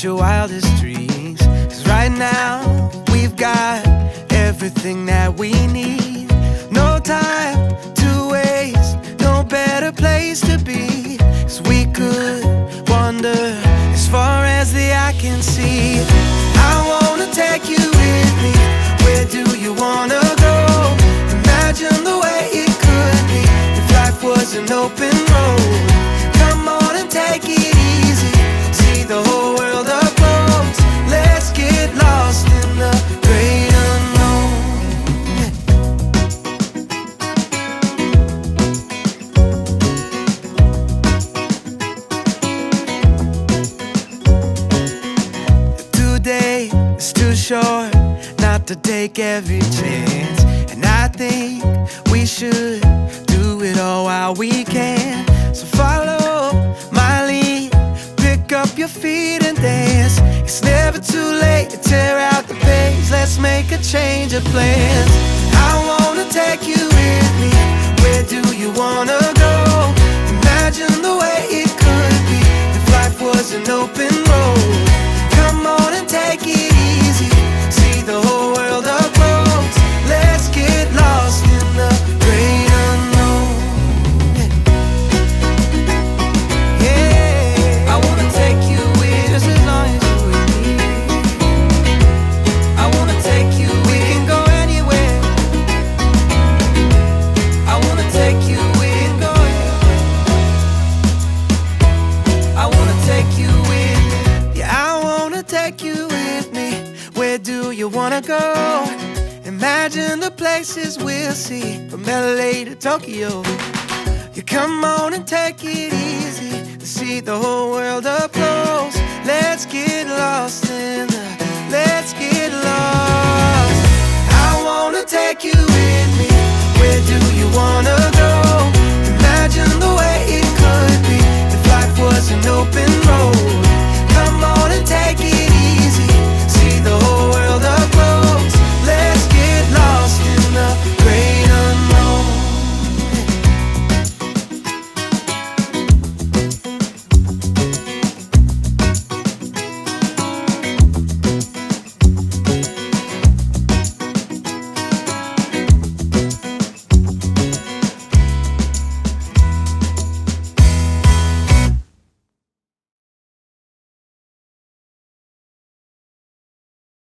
chase your wildest dreams. 'Cause right now, we've got everything that we need. No time to waste, no better place to be. 'Cause we could wander as far as the eye can see. I wanna take you with me. Where do you wanna go? Imagine the way it could be if life was an open road. Come on and take it easy. See the whole world up close. Let's get lost in the great unknown. Today is too short not to take every chance, and I think we should do it all while we can. So follow my lead, pick up your feet and dance. It's never too late to tear out the page. Let's make a change of plans. I wanna take you with me. Where do you wanna go? Imagine the way it could be if life was an open road. Come on and take it easy. See the whole world up close. Let's get lost in the great unknown. Yeah, I wanna take you with just as long as you're with me. I wanna take you, we can go anywhere. I wanna take you, we can go anywhere. I wanna take you with me. Yeah, I wanna take you with me. Where do you wanna go? Imagine the places we'll see from LA to Tokyo. You come on and take it easy to see the whole world up close. Let's get lost in